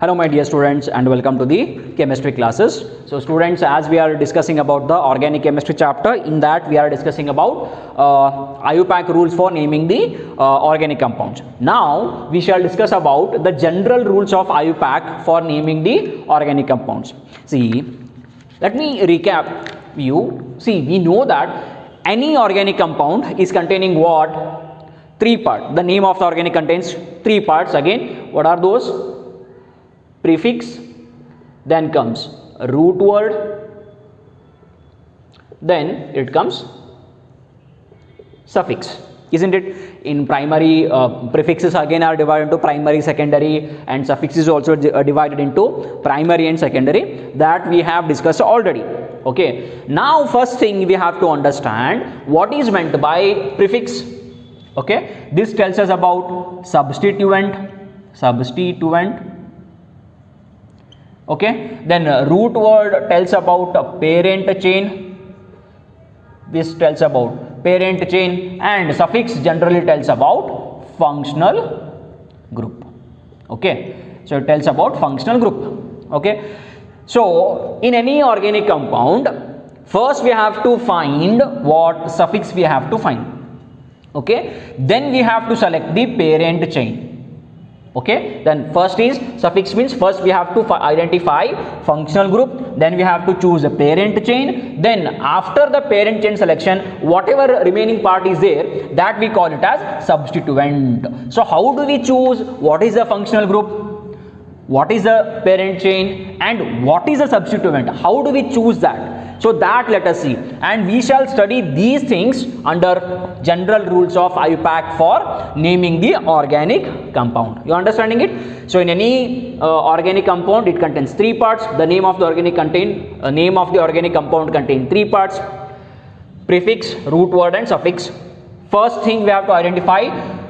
Hello my dear students and welcome to the chemistry classes. So students, as we are discussing about the organic chemistry chapter, in that we are discussing about IUPAC rules for naming the organic compounds. Now we shall discuss about the general rules of IUPAC for naming the organic compounds. See, let me recap you. See, we know that any organic compound is containing what? Three parts. The name of the organic contains three parts. Again, what are those? Prefix, then comes root word, then it comes suffix, isn't it? In primary, prefixes again are divided into primary, secondary, and suffixes also divided into primary and secondary, that we have discussed already. Okay, now first thing we have to understand what is meant by prefix. Okay, this tells us about substituent. Okay, then root word tells about parent chain. This tells about parent chain, and suffix generally tells about functional group. Okay, so it tells about functional group. Okay, so in any organic compound, first we have to find what suffix we have to find. Okay, then we have to select the parent chain. Okay, then first is suffix, means first we have to identify functional group, then we have to choose a parent chain, then after the parent chain selection, whatever remaining part is there, that we call it as substituent. So how do we choose what is the functional group, what is the parent chain, and what is the substituent? How do we choose that? So that let us see, and we shall study these things under general rules of IUPAC for naming the organic compound. You understanding it? So in any organic compound, it contains three parts. The name of the organic compound contain three parts: prefix, root word, and suffix. First thing we have to identify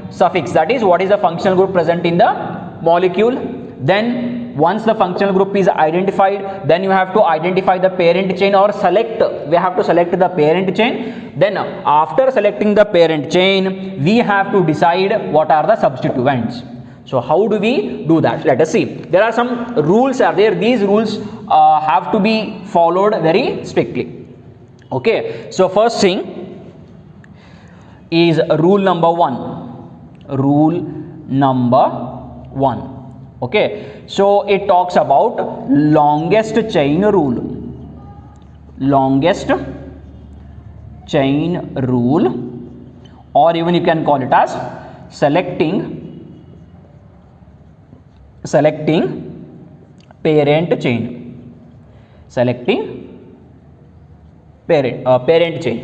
suffix, that is what is the functional group present in the molecule. Then once the functional group is identified, then you have to identify the parent chain, or we have to select the parent chain. Then after selecting the parent chain, we have to decide what are the substituents. So how do we do that? Let us see. There are some rules are there. These rules have to be followed very strictly. Okay, so first thing is rule number one. Okay, so it talks about longest chain rule, or even you can call it as selecting parent chain, parent chain.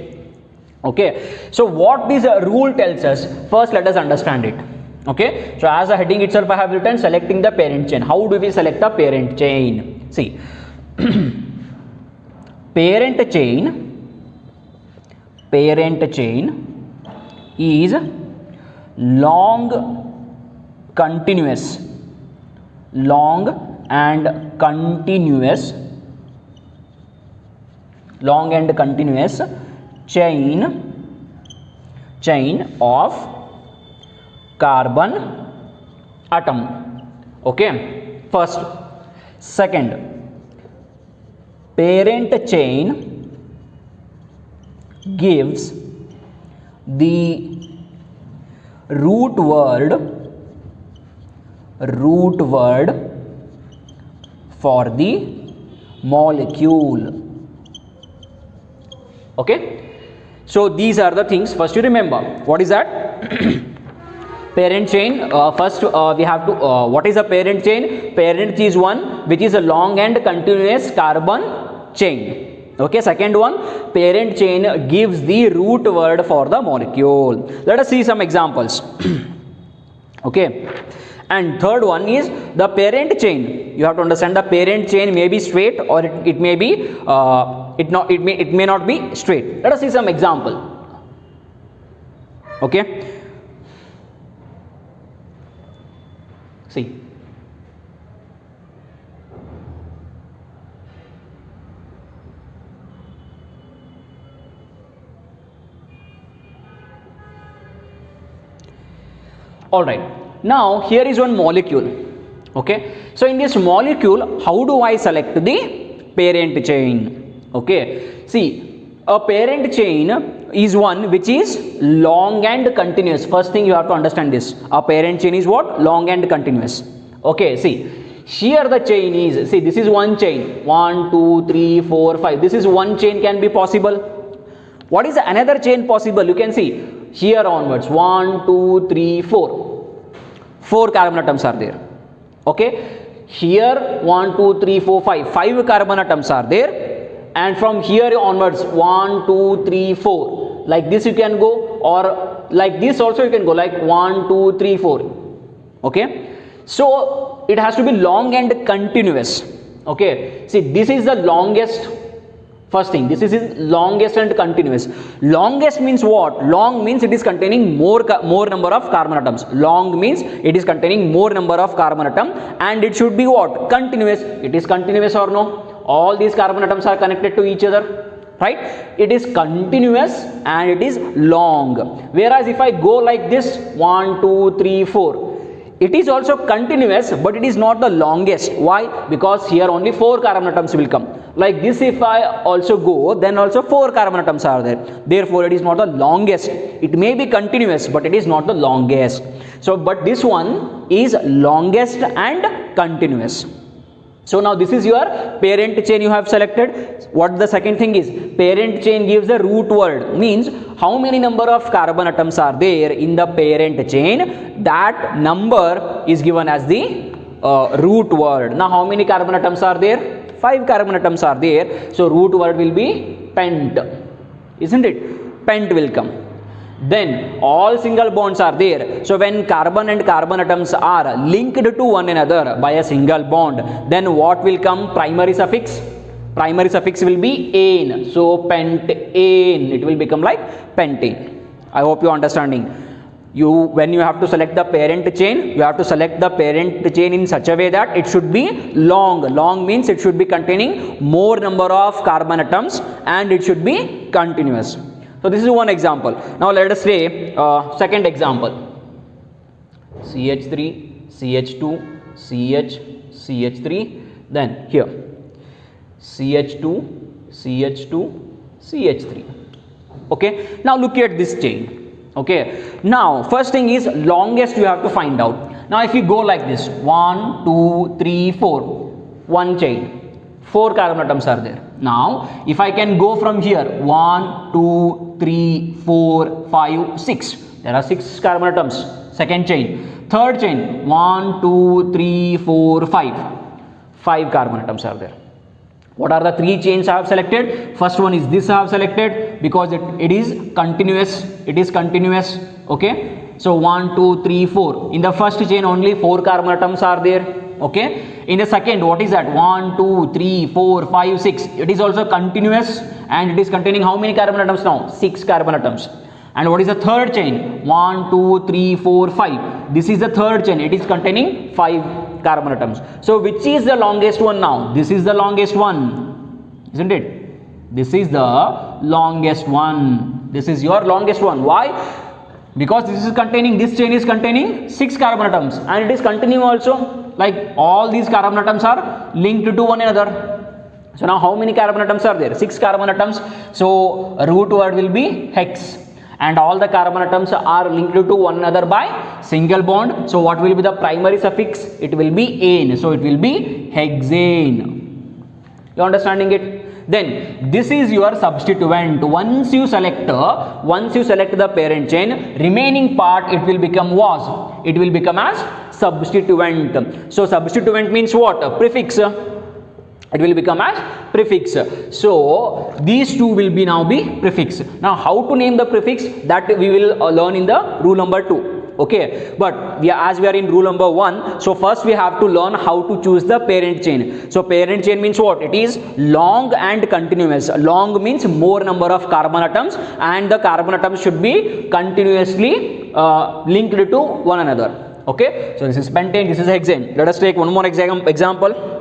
Okay, so what this rule tells us, first let us understand it. Okay, so as a heading itself I have written selecting the parent chain. How do we select the parent chain? See, parent chain is long and continuous chain of carbon atom. Okay, first. Second, parent chain gives the root word for the molecule. Okay, so these are the things first you remember. What is that? Parent chain, first we have to, what is a parent chain? Parent is one which is a long and continuous carbon chain. Okay, second one, parent chain gives the root word for the molecule. Let us see some examples. Okay, and third one is the parent chain. You have to understand the parent chain may be straight, or it may be it may not be straight. Let us see some example. Okay, see, all right, now here is one molecule. Okay, so in this molecule, how do I select the parent chain? Okay, see, a parent chain is one which is long and continuous. First thing you have to understand this, a parent chain is what? Long and continuous. Okay, see, here the chain is, see, this is one chain, 1 2 3 4 5, this is one chain can be possible. What is another chain possible? You can see here onwards, 1 2 3 4 carbon atoms are there. Okay, here 1 2 3 4 5 carbon atoms are there, and from here onwards 1 2 3 4, like this you can go, or like this also you can go, like 1 2 3 4. Okay, so it has to be long and continuous. Okay, see, this is the longest. First thing, this is longest and continuous. Longest means what? Long means it is containing more number of carbon atoms. Long means it is containing more number of carbon atom, and it should be what? Continuous. It is continuous or no? All these carbon atoms are connected to each other, right? It is continuous and it is long. Whereas if I go like this, 1 2 3 4, it is also continuous, but it is not the longest. Why? Because here only 4 carbon atoms will come. Like this, if I also go, then also 4 carbon atoms are there. Therefore, it is not the longest. It may be continuous, but it is not the longest. So, but this one is longest and continuous. So now this is your parent chain you have selected. What the second thing is, parent chain gives the root word, means how many number of carbon atoms are there in the parent chain, that number is given as the root word. Now how many carbon atoms are there? 5 carbon atoms are there. So root word will be pent, isn't it? Pent will come. Then all single bonds are there. So when carbon and carbon atoms are linked to one another by a single bond, then what will come? Primary suffix. Primary suffix will be ane. So pentane, it will become like pentane. I hope you are understanding. When you have to select the parent chain, you have to select the parent chain in such a way that it should be long. Long means it should be containing more number of carbon atoms, and it should be continuous. So this is one example. Now let us say second example. CH3, CH2, CH, CH3, then here CH2, CH2, CH3. Okay, now look at this chain. Okay, now first thing is longest you have to find out. Now if you go like this, 1 2 3 4, one chain, 4 carbon atoms are there. Now if I can go from here, 1 2 3 4 5 6, there are 6 carbon atoms. Second chain, third chain, 1 2 3 4 5 carbon atoms are there. What are the 3 chains I have selected? First one is this I have selected because it is continuous. It is continuous. Okay, so 1 2 3 4, in the first chain only 4 carbon atoms are there. Okay, in the second, what is that? 1 2 3 4 5 6, it is also continuous, and it is containing how many carbon atoms now? 6 carbon atoms. And what is the third chain? 1 2 3 4 5, this is the third chain. It is containing 5 carbon atoms. So which is the longest one now? This is the longest one, isn't it? This is the longest one. This is your longest one. Why? Because this chain is containing 6 carbon atoms, and it is continuing also. Like all these carbon atoms are linked to one another. So now how many carbon atoms are there? 6 carbon atoms. So root word will be hex, and all the carbon atoms are linked to one another by single bond. So what will be the primary suffix? It will be ane. So it will be hexane. You understanding it? Then this is your substituent. Once you select the parent chain, remaining part it will become was. It will become as substituent. So substituent means what? A prefix. It will become as prefix. So these two will be now be prefix. Now how to name the prefix, that we will learn in the rule number 2. Okay, but as we are in rule number 1, so first we have to learn how to choose the parent chain. So parent chain means what? It is long and continuous. Long means more number of carbon atoms, and the carbon atoms should be continuously linked to one another. Okay, so this is pentane, this is hexane. Let us take one more example.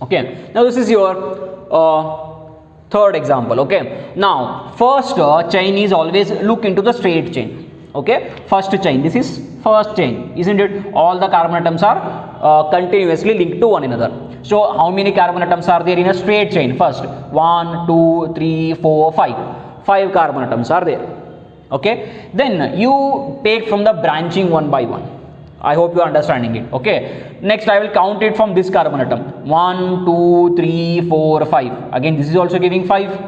Okay, now this is your third example. Okay, now first chain is always look into the straight chain. Okay, first chain, this is first chain, isn't it? All the carbon atoms are continuously linked to one another. So how many carbon atoms are there in a straight chain? First 1 2 3 4 5 carbon atoms are there. Okay, then you take from the branching one by one. I hope you are understanding it. Okay, next I will count it from this carbon atom. 1 2 3 4 5. Again this is also giving 5.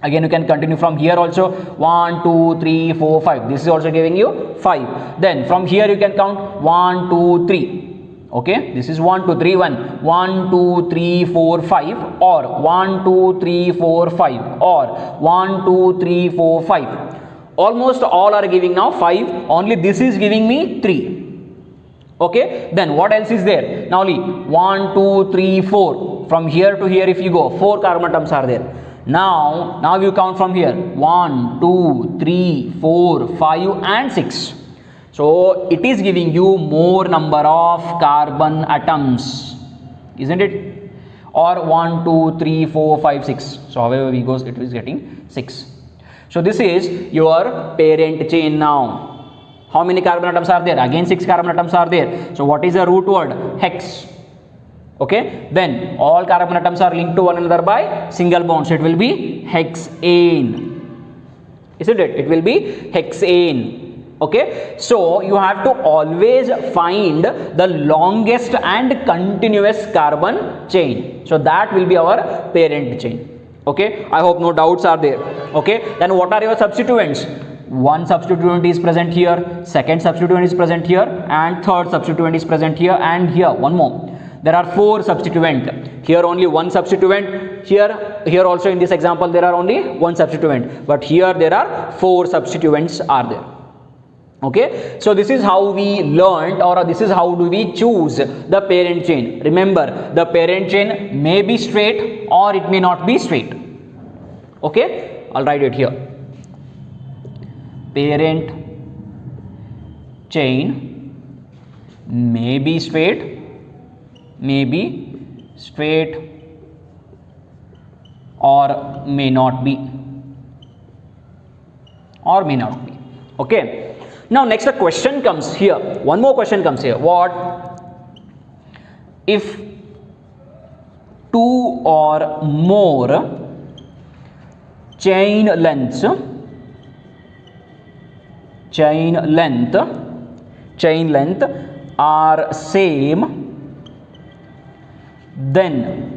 Again you can continue from here also. 1 2 3 4 5. This is also giving you 5. Then from here you can count 1 2 3. Okay, this is 1 2 3 1 2 3 4 5, or 1 2 3 4 5, or 1 2 3 4 5. Almost all are giving now 5. Only this is giving me 3. Okay, then what else is there? Now only 1 2 3 4. From here to here if you go, 4 carbon atoms are there. Now you count from here. 1 2 3 4 5 and 6. So it is giving you more number of carbon atoms, isn't it? Or 1 2 3 4 5 6. So however we goes, it is getting 6. So this is your parent chain. Now how many carbon atoms are there? Again 6 carbon atoms are there. So what is the root word? Hex. Okay, then all carbon atoms are linked to one another by single bond, so it will be hexane, isn't it? It will be hexane. Okay, so you have to always find the longest and continuous carbon chain. So that will be our parent chain. Okay, I hope no doubts are there. Okay, then what are your substituents? One substituent is present here, second substituent is present here, and third substituent is present here, and here one more. There are 4 substituent. Here only one substituent. Here also in this example there are only one substituent, but here there are 4 substituents are there. Okay, so this is how we learned, or this is how do we choose the parent chain. Remember, the parent chain may be straight or it may not be straight. Okay, I'll write it here. Parent chain may be straight, or may not be, okay. Now next a question comes here, one more question comes here. What if 2 or more chain length are same, then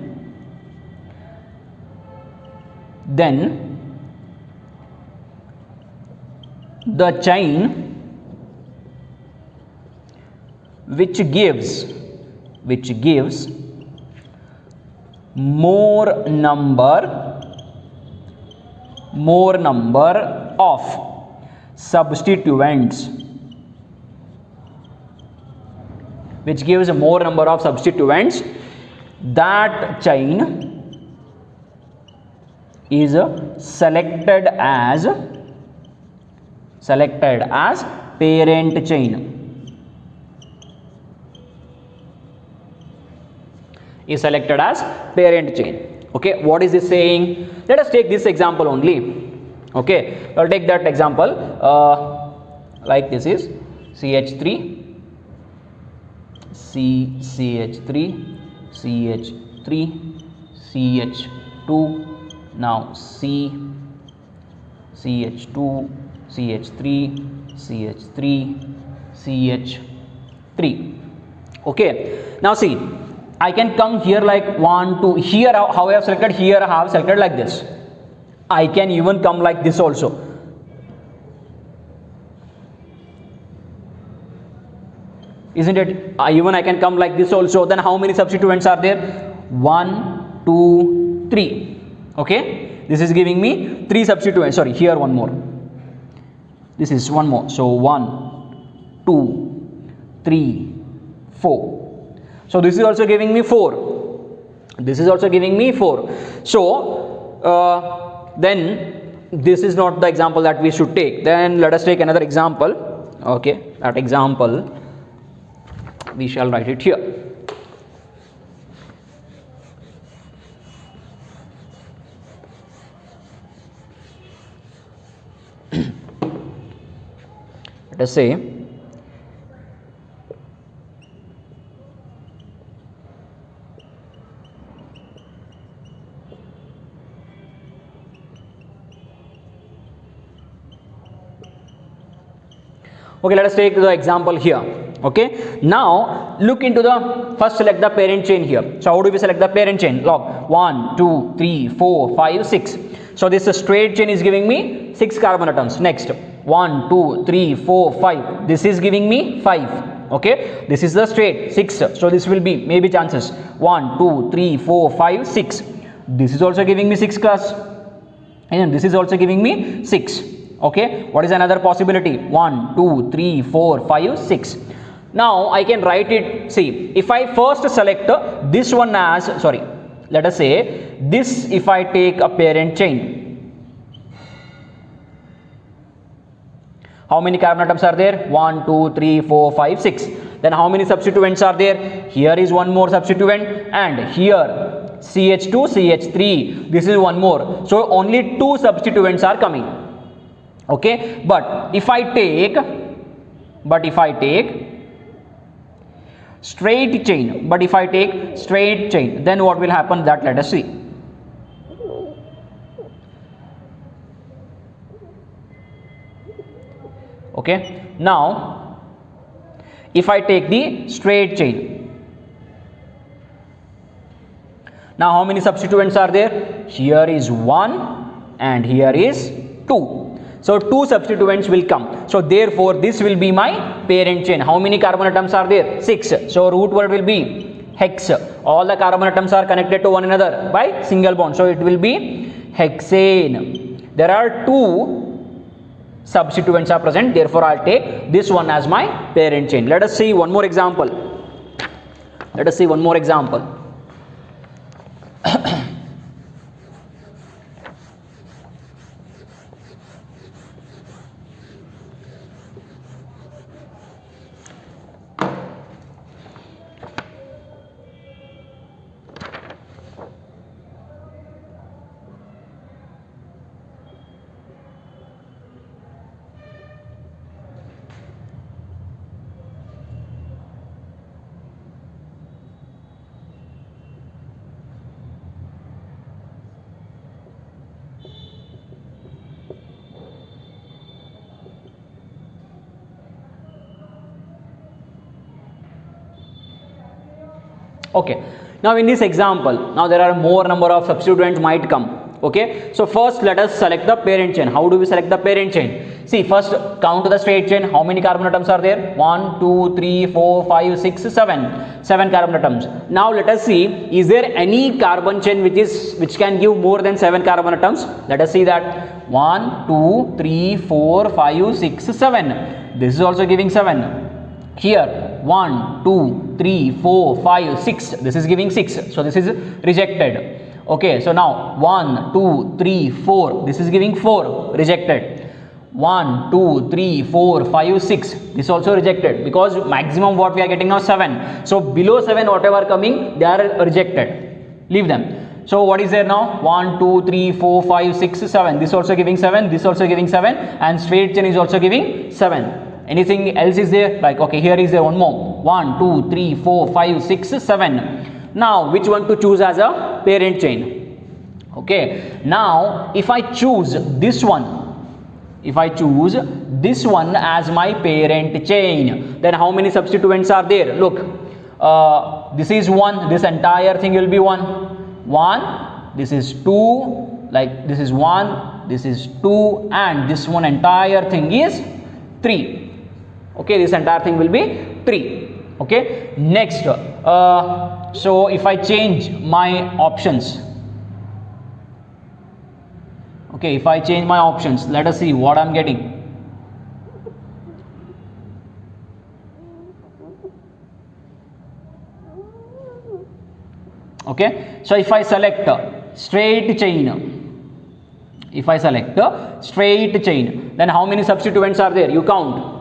the chain which gives more number of substituents, that chain is selected as parent chain. Okay, what is this saying? Let us take this example only. Okay, I'll take that example. Like this is CH3, CH3, CH2, now CH2, CH3, CH3. Okay, now see, I can come here like 1 2. Here how I have selected, here I have selected like this. I can even come like this also. Isn't it? Even I can come like this also. Then how many substituents are there? 1 2 3. Okay, this is giving me 3 substituents. Sorry, here one more. This is one more. So 1 2 3 4. So this is also giving me 4. So then this is not the example that we should take. Then let us take another example. Okay, that example we shall write it here. let's say okay, let us take the example here. Okay, now look into the first, select the parent chain here. So how do we select the parent chain? Log 1 2 3 4 5 6. So this straight chain is giving me 6 carbon atoms. Next 1 2 3 4 5, this is giving me 5. Okay, this is the straight 6, so this will be maybe chances 1 2 3 4 5 6. This is also giving me 6 class, and this is also giving me 6. Okay, what is another possibility? 1 2 3 4 5 6. Now I can write it. See, if I first select this one as, sorry, let us say this, if I take a parent chain, how many carbon atoms are there? 1 2 3 4 5 6. Then how many substituents are there? Here is one more substituent, and here CH2 CH3, this is one more. So only 2 substituents are coming. Okay, but if I take straight chain, then what will happen? That let us see. Okay, now if I take the straight chain, now how many substituents are there? Here is 1 and here is 2. So 2 substituents will come. So therefore this will be my parent chain. How many carbon atoms are there? 6. So root word will be hex. All the carbon atoms are connected to one another by single bond. So it will be hexane. There are 2 substituents are present. Therefore I'll take this one as my parent chain. Let us see one more example. Okay, now in this example, now there are more number of substituents might come. Okay, so first let us select the parent chain. How do we select the parent chain? See, first count the straight chain. How many carbon atoms are there? 1 2 3 4 5 6 7. 7 carbon atoms. Now let us see, is there any carbon chain which can give more than 7 carbon atoms? Let us see that. 1 2 3 4 5 6 7. This is also giving 7. Here 1 2 3 4 5 6, this is giving 6, so this is rejected. Okay, so now 1 2 3 4, this is giving 4, rejected. 1 2 3 4 5 6, this also rejected, because maximum what we are getting now 7. So below 7 whatever coming, they are rejected, leave them. So what is there now? 1 2 3 4 5 6 7, this also giving 7, this also giving 7, and straight chain is also giving 7. Anything else is there? Like, okay, here is there one more. 1 2 3 4 5 6 7. Now which one to choose as a parent chain? Okay, now if I choose this one, as my parent chain, then how many substituents are there? Look, this is 1, this entire thing will be 1, this is 2, like this is 1, this is 2, and this one entire thing is 3. Okay, this entire thing will be 3. Okay, next, so if I change my options, okay, if I change my options, let us see what I'm getting. Okay, so if I select straight chain, then how many substituents are there? You count.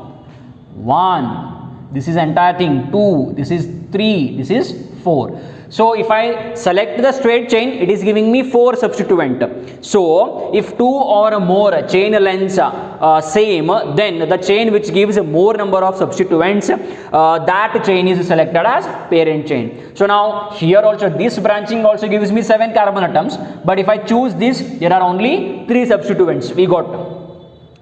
1, this is entire thing, 2, this is 3, this is 4. So if I select the straight chain, it is giving me 4 substituent. So if 2 or more chain lengths same, then the chain which gives more number of substituents, that chain is selected as parent chain. So now here also this branching also gives me 7 carbon atoms, but if I choose this, there are only 3 substituents we got.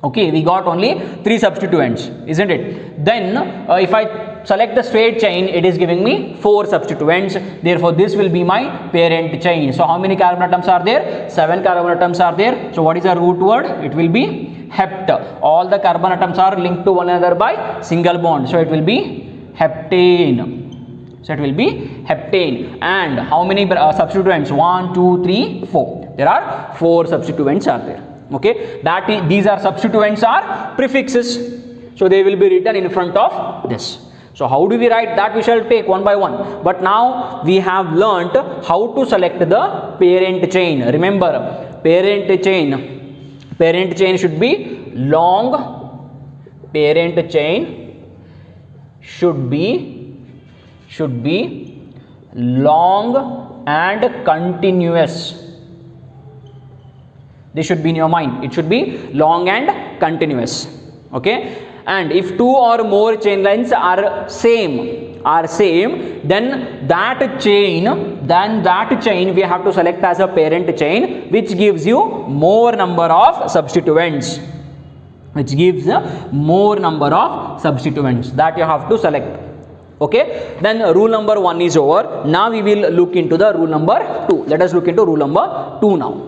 Okay, we got only 3 substituents, isn't it? Then if I select the straight chain, it is giving me 4 substituents. Therefore this will be my parent chain. So how many carbon atoms are there? 7 carbon atoms are there. So what is the root word? It will be hept. All the carbon atoms are linked to one another by single bond, so it will be heptane. So it will be heptane. And how many substituents? 1, 2, 3, 4. There are 4 substituents are there. Okay, that is, these are substituents are prefixes, so they will be written in front of this. So how do we write that? We shall take one by one. But now we have learnt how to select the parent chain. Remember, parent chain should be long. Parent chain should be long and continuous. This should be in your mind. It should be long and continuous. Okay. And if 2 or more chain lengths are same, then that chain we have to select as a parent chain, which gives you more number of substituents. That you have to select. Okay, then rule number 1 is over. Now we will look into the rule number 2. Let us look into rule number 2 now.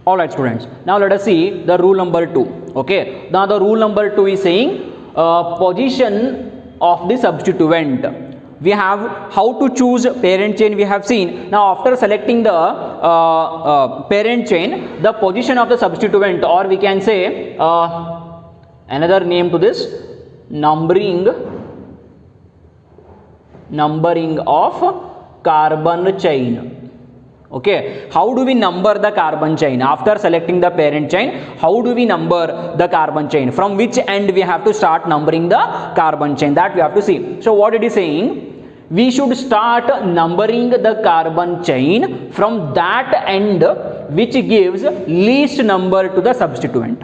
Alright students, now let us see the rule number 2. Okay, now the rule number 2 is saying position of the substituent. We have how to choose parent chain we have seen. Now after selecting the parent chain, the position of the substituent, or we can say another name to this, numbering of carbon chain. Okay, how do we number the carbon chain? After selecting the parent chain, how do we number the carbon chain? From which end we have to start numbering the carbon chain? That we have to see. So what it is saying, we should start numbering the carbon chain from that end which gives least number to the substituent.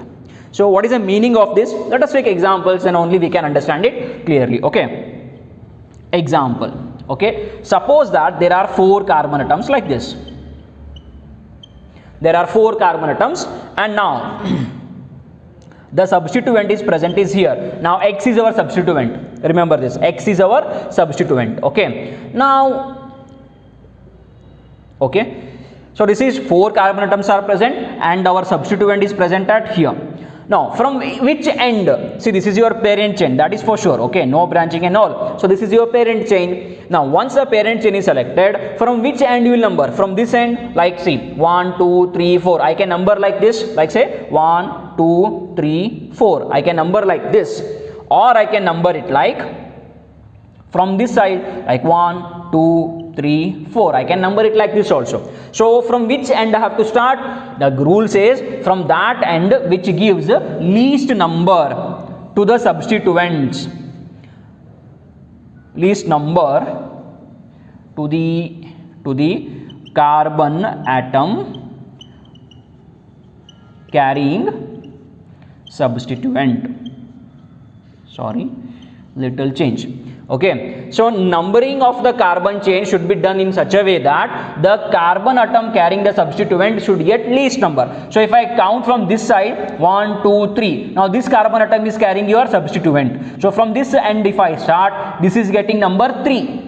So what is the meaning of this? Let us take examples and only we can understand it clearly. Okay, example. Okay, suppose that there are 4 carbon atoms like this. There are 4 carbon atoms, and now the substituent is present is here. Now X is our substituent. Remember this, X is our substituent. Okay, now okay, so this is 4 carbon atoms are present and our substituent is present at here. Now from which end? See, this is your parent chain, that is for sure. Okay, no branching and all. So this is your parent chain. Now once the parent chain is selected, from which end you will number? From this end, like see 1, 2, 3, 4. I can number like this, like say 1, 2, 3, 4. I can number like this, or I can number it like from this side, like 1, 2, 3, 4. I can number it like this also. So from which end I have to start? The rule says from that end which gives least number to the substituents. Least number to the carbon atom carrying substituent. Sorry, little change. Okay, so numbering of the carbon chain should be done in such a way that the carbon atom carrying the substituent should get least number. So if I count from this side 1, 2, 3, now this carbon atom is carrying your substituent. So from this end if I start, this is getting number 3.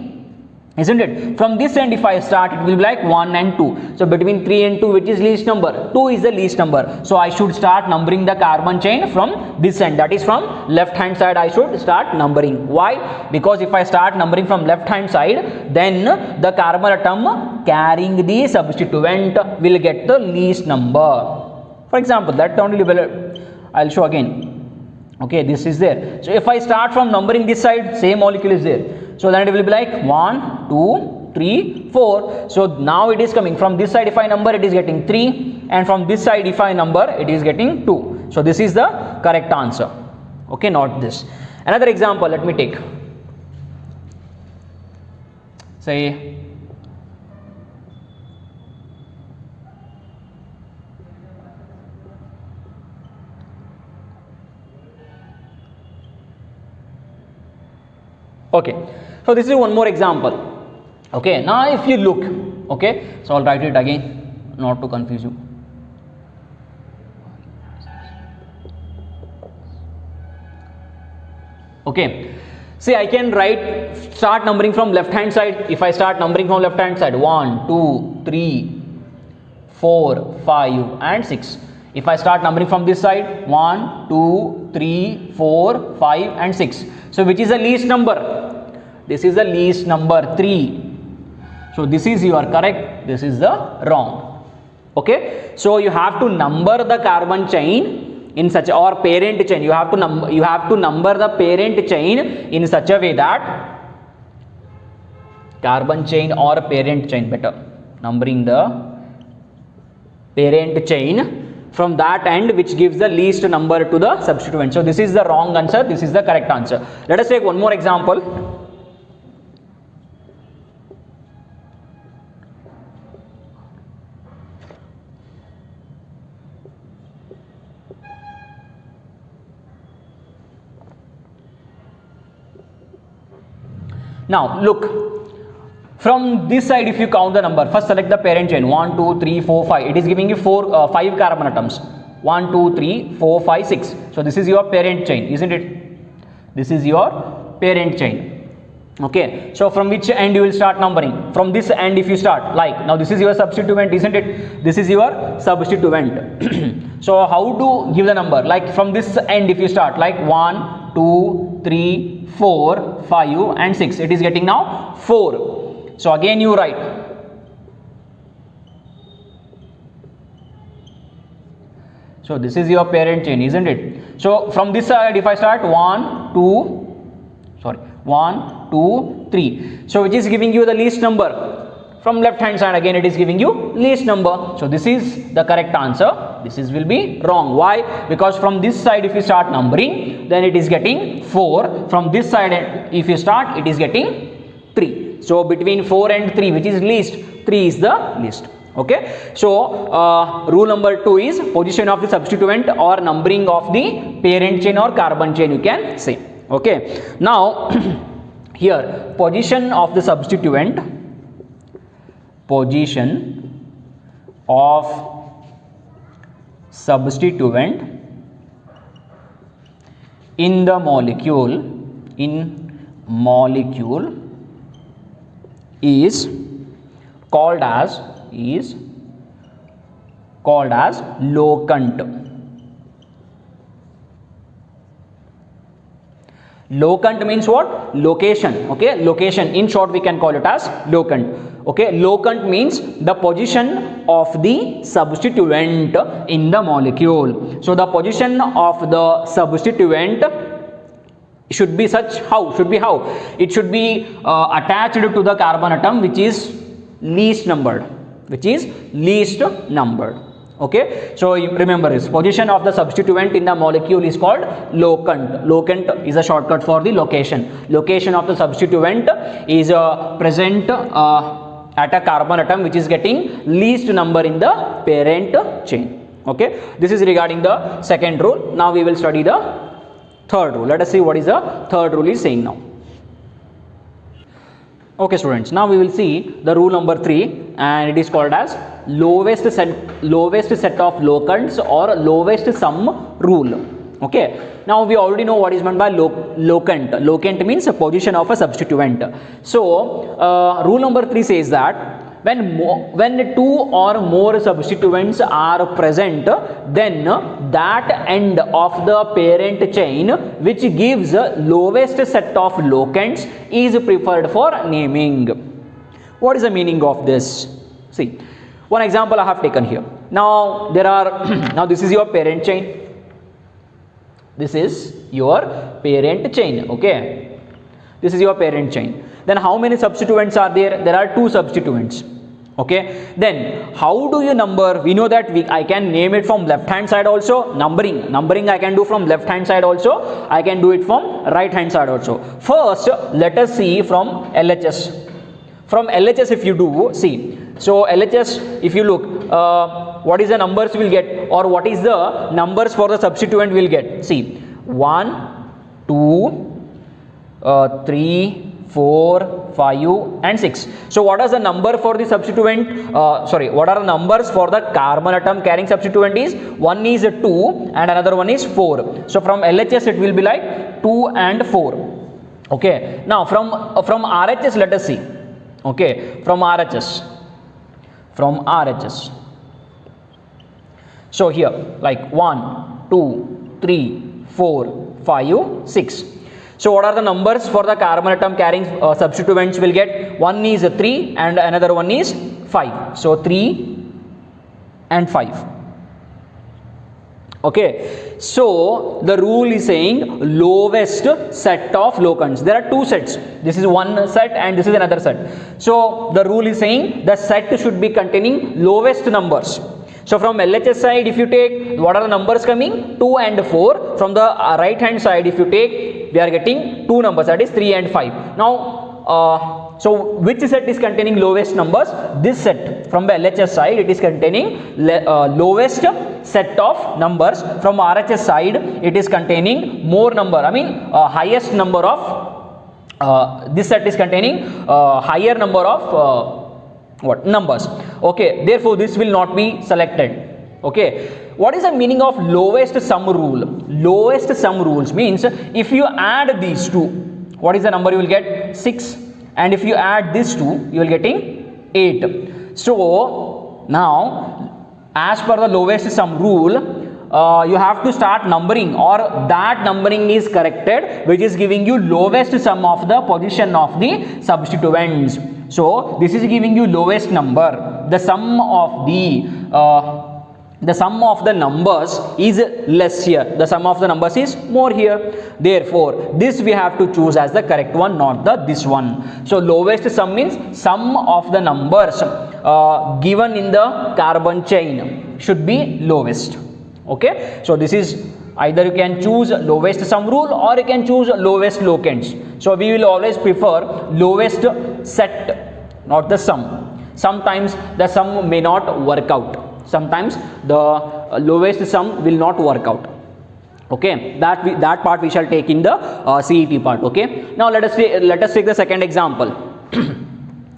Isn't it? From this end if I start, it will be like 1 and 2. So between 3 and 2, which is least number? 2 is the least number. So I should start numbering the carbon chain from this end. That is from left hand side I should start numbering. Why? Because if I start numbering from left hand side, then the carbon atom carrying the substituent will get the least number. For example, that only I'll show again. Okay, this is there. So if I start from numbering this side, same molecule is there. So then it will be like 1, 2, 3, 4. So now it is coming from this side. If I number, it is getting 3, and from this side if I number, it is getting 2. So this is the correct answer. Okay, not this. Another example, let me take. Say okay, so this is one more example. Okay, now if you look, okay, so I'll write it again not to confuse you. Okay, see, I can start numbering from left hand side. If I start numbering from left hand side, 1 2 3 4 5 and 6. If I start numbering from this side, 1 2 3 4 5 and 6. So which is the least number? This is the least number, 3. So this is your correct, this is the wrong. Okay, so you have to number the carbon chain in such or parent chain. You have to number the parent chain in such a way that carbon chain or parent chain, better numbering the parent chain from that end which gives the least number to the substituent. So this is the wrong answer, this is the correct answer. Let us take one more example. Now look, from this side if you count the number, first select the parent chain, 1 2 3 4 5. It is giving you 5 carbon atoms, 1 2 3 4 5 6. So this is your parent chain, isn't it? This is your parent chain. Okay, so from which end you will start numbering? From this end if you start, like now this is your substituent, isn't it? This is your substituent. So how to give the number? Like from this end if you start, like 1 2 3 4 5 and 6, it is getting now 4. So again you write, so this is your parent chain, isn't it? So from this side if I start 1 2 3, so which is giving you the least number? From left hand side again it is giving you least number. So this is the correct answer, this will be wrong. Why? Because from this side if you start numbering, then it is getting 4. From this side if you start, it is getting 3. So between 4 and 3, which is least? 3 is the least. Okay, so rule number 2 is position of the substituent or numbering of the parent chain or carbon chain, you can say. Okay, now here position of the substituent, position of substituent in the molecule is called as locant. Locant means what? Location. Okay, location, in short we can call it as locant. Okay, locant means the position of the substituent in the molecule. So the position of the substituent should be such, how? Should be how? It should be attached to the carbon atom which is least numbered, Okay, so you remember this, position of the substituent in the molecule is called locant. Locant is a shortcut for the location. Location of the substituent is present at a carbon atom which is getting least number in the parent chain. Okay, this is regarding the second rule. Now we will study the third rule. Let us see what is the third rule is saying now. Okay students, now we will see the rule number 3, and it is called as lowest set of locants or lowest sum rule. Okay, now we already know what is meant by locant. Locant means a position of a substituent. So rule number 3 says that when 2 or more substituents are present, then that end of the parent chain which gives lowest set of locants is preferred for naming. What is the meaning of this? See, one example I have taken here. Now there are now this is your parent chain. This is your parent chain. Okay, this is your parent chain. Then how many substituents are there? There are 2 substituents. Okay, then how do you number? We know that I can name it from left hand side also. Numbering I can do from left hand side also. I can do it from right hand side also. First, let us see from LHS. From LHS, if you do, see. So LHS, if you look, what is the numbers we'll get, or what is the numbers for the substituent we'll get? See, 1, 2, 3, 4, 5 and 6. So what is the number for the substituent? What are the numbers for the carbon atom carrying substituent is? One is 2 and another one is 4. So from LHS it will be like 2 and 4. Okay. Now from RHS, let us see. Okay, from RHS. So here like 1, 2, 3, 4, 5, 6. So what are the numbers for the carbon atom carrying substituents we'll get? One is 3 and another one is 5. So 3 and 5. Okay, so the rule is saying lowest set of locants. There are two sets. This is one set and this is another set. So the rule is saying the set should be containing lowest numbers. So from LHS side, if you take, what are the numbers coming? 2 and 4. From the right hand side, if you take, we are getting two numbers, that is 3 and 5. Now, so which set is containing lowest numbers? This set. From the LHS side, it is containing lowest set of numbers. From RHS side, it is containing more number. I mean, highest number of. This set is containing higher number of numbers. Okay, therefore this will not be selected. Okay, what is the meaning of lowest sum rule? Lowest sum rules means if you add these two, what is the number you will get? 6. And if you add this two, you will getting 8. So now, as per the lowest sum rule, you have to start numbering, or that numbering is corrected, which is giving you lowest sum of the position of the substituents. So this is giving you lowest number. The sum of the numbers is less here. The sum of the numbers is more here. Therefore, this we have to choose as the correct one, not this one. So lowest sum means sum of the numbers given in the carbon chain should be lowest. Okay. So this is either you can choose lowest sum rule or you can choose lowest locants. So we will always prefer lowest set, not the sum. Sometimes the sum may not work out. Sometimes the lowest sum will not work out. Okay, that part we shall take in the CET part. Okay. Now let us take the second example.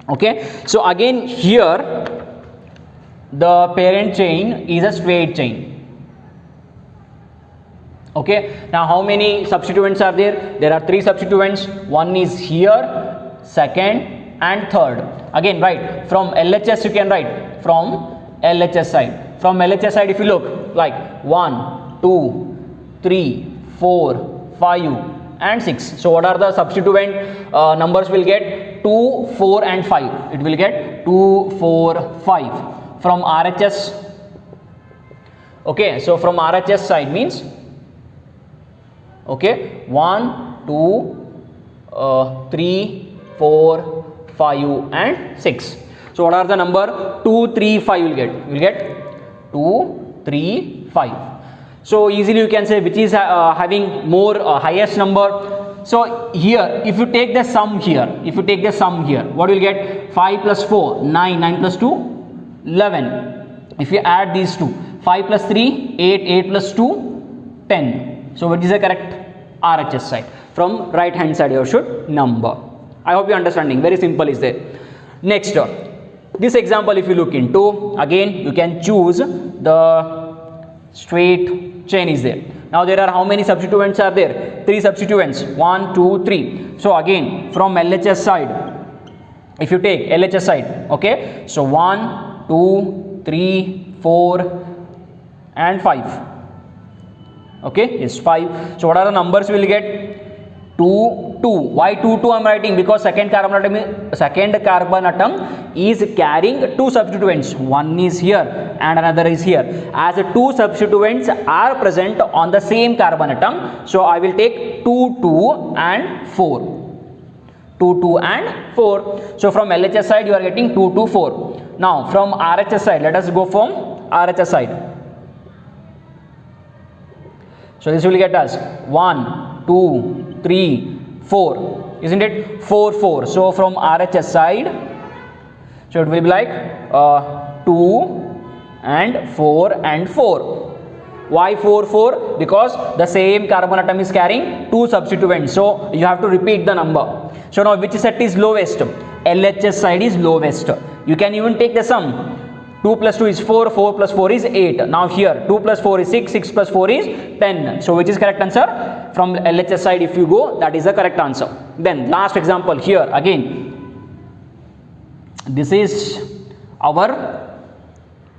Okay. So again here the parent chain is a straight chain. Okay, now how many substituents are there? There are 3 substituents. One is here, second and third. Again, right, from LHS you can write from LHS side. From LHS side, if you look like 1, 2, 3, 4, 5 and 6. So what are the substituent numbers we'll get? 2, 4 and 5. It will get 2, 4, 5. From RHS, okay, so from RHS side means, okay, 1, 2, 3, 4, 5 and 6. So what are the number? 2, 3, 5 you will get. You will get 2, 3, 5. So easily you can say which is having more highest number. So here, if you take the sum here, what will you get? 5 plus 4, 9, 9 plus 2, 11. If you add these two, 5 plus 3, 8, 8 plus 2, 10. So what is the correct? RHS side. From right hand side you should number. I hope you are understanding. Very simple is there. Next, this example if you look into, again you can choose the straight chain is there. Now there are how many substituents are there? 3 substituents. 1, 2, 3. So again from LHS side, if you take LHS side, okay, so 1, 2, 3, 4 and 5. Okay, yes, 5. So what are the numbers we will get? 2, 2. Why 2, 2 I am writing? Because second carbon atom is carrying 2 substituents. One is here and another is here. As 2 substituents are present on the same carbon atom, so I will take 2, 2 and 4. 2, 2 and 4. So from LHS side you are getting 2, 2, 4. Now from RHS side, let us go from RHS side. So this will get us 1, 2, 3, 4, isn't it? 4, 4. So from RHS side, so it will be like 2 and 4 and 4. Why 4, 4? Because the same carbon atom is carrying 2 substituents. So you have to repeat the number. So now which set is lowest? LHS side is lowest. You can even take the sum. 2 plus 2 is 4, 4 plus 4 is 8. Now here 2 plus 4 is 6, 6 plus 4 is 10. So which is correct answer? From LHS side if you go, that is the correct answer. Then last example here again. This is our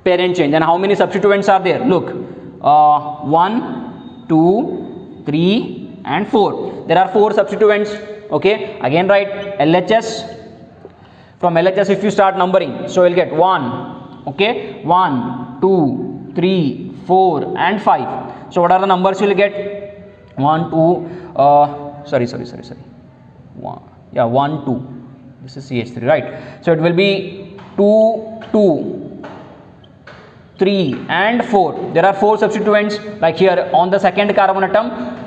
parent chain. Then how many substituents are there? Look, 1, 2, 3 and 4. There are 4 substituents. Okay, again write LHS. From LHS if you start numbering, so you'll get 1. Okay, 1, 2, 3, 4 and 5. So what are the numbers you will get? 1, 2, sorry. 1, 2. This is CH3, right? So it will be 2, 2, 3 and 4. There are 4 substituents. Like here on the second carbon atom,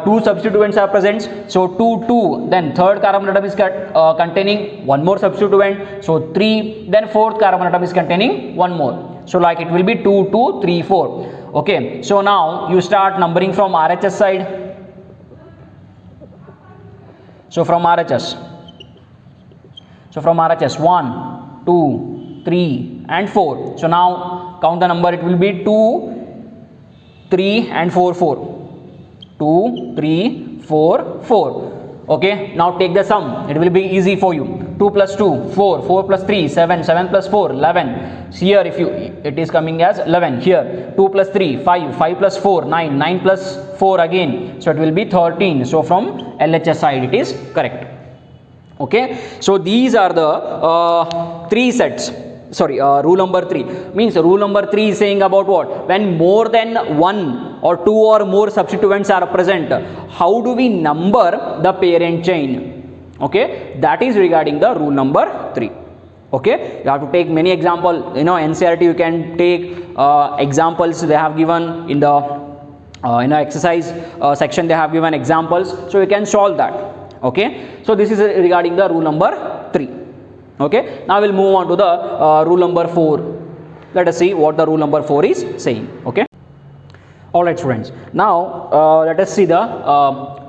2 substituents are present. So 2, 2. Then third carbon atom is containing 1 more substituent. So 3. Then fourth carbon atom is containing 1 more. So like it will be 2, 2, 3, 4. Okay. So now you start numbering from RHS side. So from RHS. So from RHS 1, 2, 3 and 4. So now count the number. It will be 2, 3 and 4, 4. 2, 3, 4, 4. Okay, now take the sum. It will be easy for you. 2 plus 2, 4, 4 plus 3, 7, 7 plus 4, 11. Here if you, it is coming as 11. Here 2 plus 3, 5, 5 plus 4, 9, 9 plus 4 again. So it will be 13. So from LHS side it is correct. Okay, so these are the 3 sets. Sorry, rule number 3 means rule number 3 is saying about what? When more than 1 or 2 or more substituents are present, how do we number the parent chain? Okay, that is regarding the rule number 3. Okay, you have to take many examples. You know, NCERT you can take examples they have given in the exercise section. They have given examples, so you can solve that. Okay, so this is regarding the rule number 3. Okay, now we'll move on to the rule number 4. Let us see what the rule number 4 is saying. Okay, all right students, now let us see the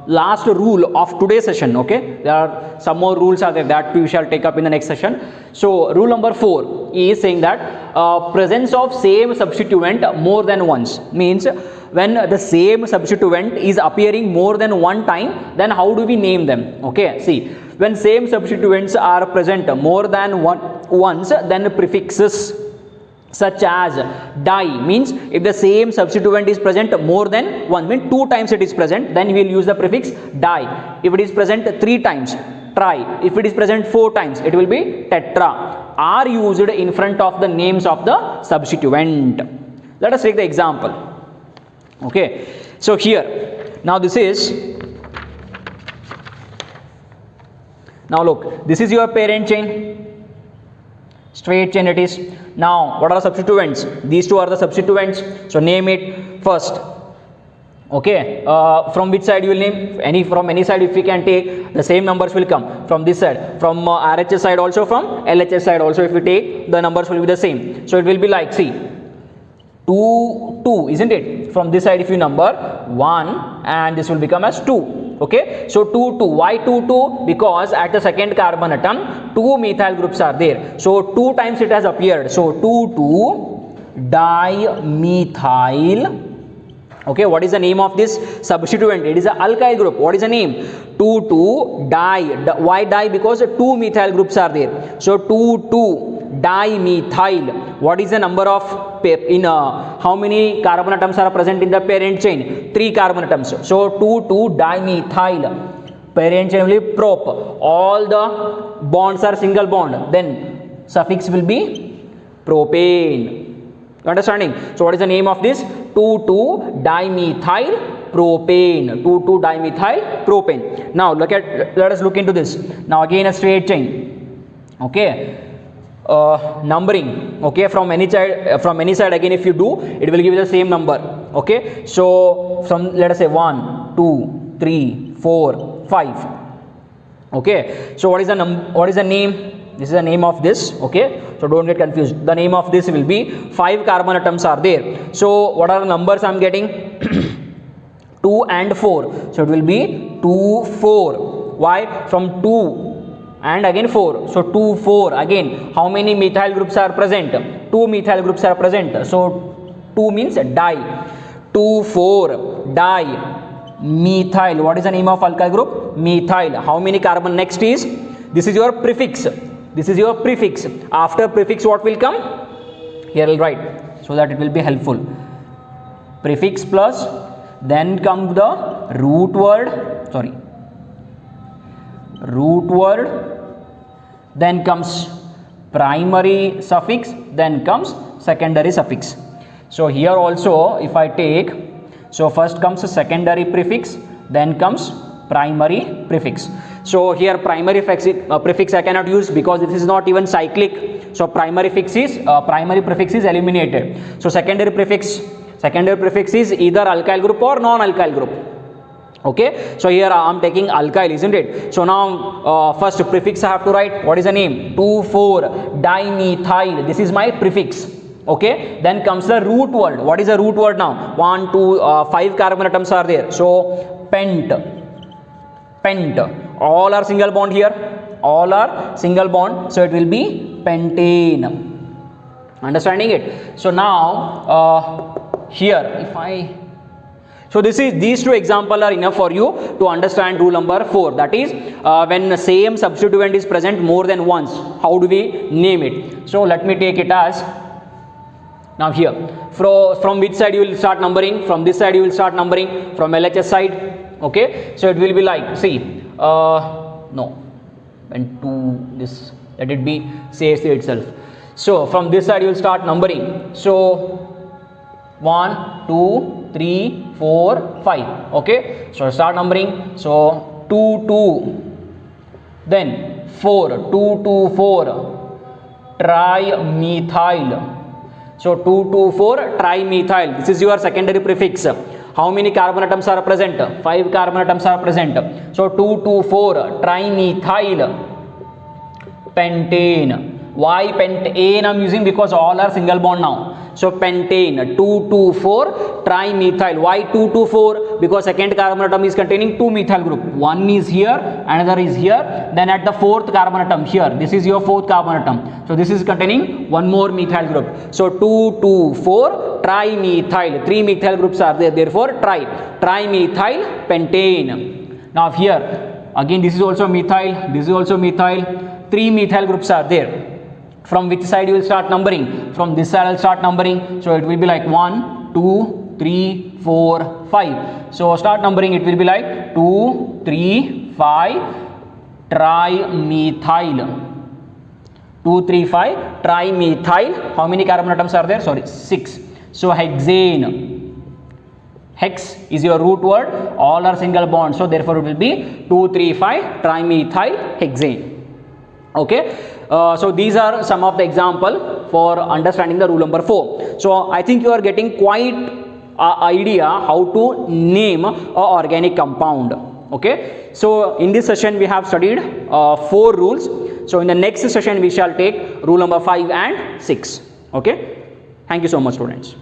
last rule of today's session. Okay, there are some more rules are there that we shall take up in the next session. So rule number 4 is saying that presence of same substituent more than once, means when the same substituent is appearing more than one time, then how do we name them? Okay, see, when same substituents are present more than once, then prefixes such as di, means if the same substituent is present more than one, means 2 times it is present, then we will use the prefix di. If it is present 3 times, tri. If it is present 4 times, it will be tetra. Are used in front of the names of the substituent. Let us take the example. Okay, so here now this is, now look, this is your parent chain, straight chain it is. Now what are the substituents? These 2 are the substituents, so name it first. Okay, from which side you will name? From any side if we can take, the same numbers will come from this side, from RHS side also, from LHS side also. If we take, the numbers will be the same. So it will be like, see, 2, 2, isn't it? From this side if you number 1, and this will become as 2. Okay, so 2, 2. Why 2, 2? Because at the second carbon atom 2 methyl groups are there, so 2 times it has appeared. So 2, 2 dimethyl. Okay, what is the name of this substituent? It is an alkyl group. What is the name? 2, 2 di. Why di? Because 2 methyl groups are there. So 2, 2 dimethyl. What is the number of how many carbon atoms are present in the parent chain? 3 carbon atoms. So 2, 2 dimethyl. Parent chain will be prop. All the bonds are single bond. Then suffix will be propane. Understanding? So what is the name of this? 2, 2 dimethyl propane. 2, 2 dimethyl propane. Now let us look into this. Now again a straight chain. Okay, numbering, okay, from any side again if you do, it will give you the same number, okay. So from, let us say 1 2 3 4 5, okay. So what is the name? This is the name of this, okay. So don't get confused. The name of this will be 5 carbon atoms are there. So what are the numbers I'm getting? 2 and 4. So it will be 2 4. Why? From 2 and again 4. So 2 4 again. How many methyl groups are present? 2 methyl groups are present. So 2 means di. 2 4 di methyl. What is the name of alkyl group? Methyl. How many carbon? Next is, this is your prefix. This is your prefix. After prefix what will come? Here I'll write so that it will be helpful. Prefix plus, then comes the root word, then comes primary suffix, then comes secondary suffix. So here also if I take, so first comes a secondary prefix, then comes primary prefix. So here primary prefix I cannot use because this is not even cyclic. So primary prefix is eliminated. So secondary prefix is either alkyl group or non-alkyl group. Okay, so here I am taking alkyl, isn't it? So now first prefix I have to write. What is the name? 2 4 dimethyl. This is my prefix. Okay, then comes the root word. What is the root word now? 1 2 5 carbon atoms are there. So pent. All are single bond here. All are single bond. So it will be pentane. Understanding it? So now here if I, so these two examples are enough for you to understand rule number 4. That is when the same substituent is present more than once, how do we name it? So let me take it as, now here from which side you will start numbering? From this side you will start numbering, from LHS side. Okay, so it will be like, see, no, and to this, let it be CHC itself. So from this side you will start numbering. So 1 2 3 4 5. Okay, so start numbering. So 2 2, then 4 2 2 4 trimethyl. So 2 2 4 trimethyl. This is your secondary prefix. How many carbon atoms are present? 5 carbon atoms are present. So 2 2 4 trimethyl pentane. Why pentane I'm using? Because all are single bond now. So pentane 2 2 4 trimethyl. Why 2 2 4? Because second carbon atom is containing 2 methyl group. One is here, another is here. Then at the fourth carbon atom here, this is your fourth carbon atom. So this is containing one more methyl group. So 2 2 4 trimethyl. 3 methyl groups are there. Therefore trimethyl pentane. Now here again this is also methyl. This is also methyl. 3 methyl groups are there. From which side you will start numbering? From this side I will start numbering. So it will be like 1 2 3 4 5. So start numbering, it will be like 2 3 5 trimethyl. 2 3 5 trimethyl. How many carbon atoms are there? Sorry, 6. So hexane. Hex is your root word. All are single bond. So therefore it will be 2 3 5 trimethyl hexane. Okay, so these are some of the example for understanding the rule number 4. So I think you are getting quite idea how to name a organic compound. Okay, so in this session we have studied 4 rules. So in the next session we shall take rule number 5 and 6. Okay, thank you so much, students.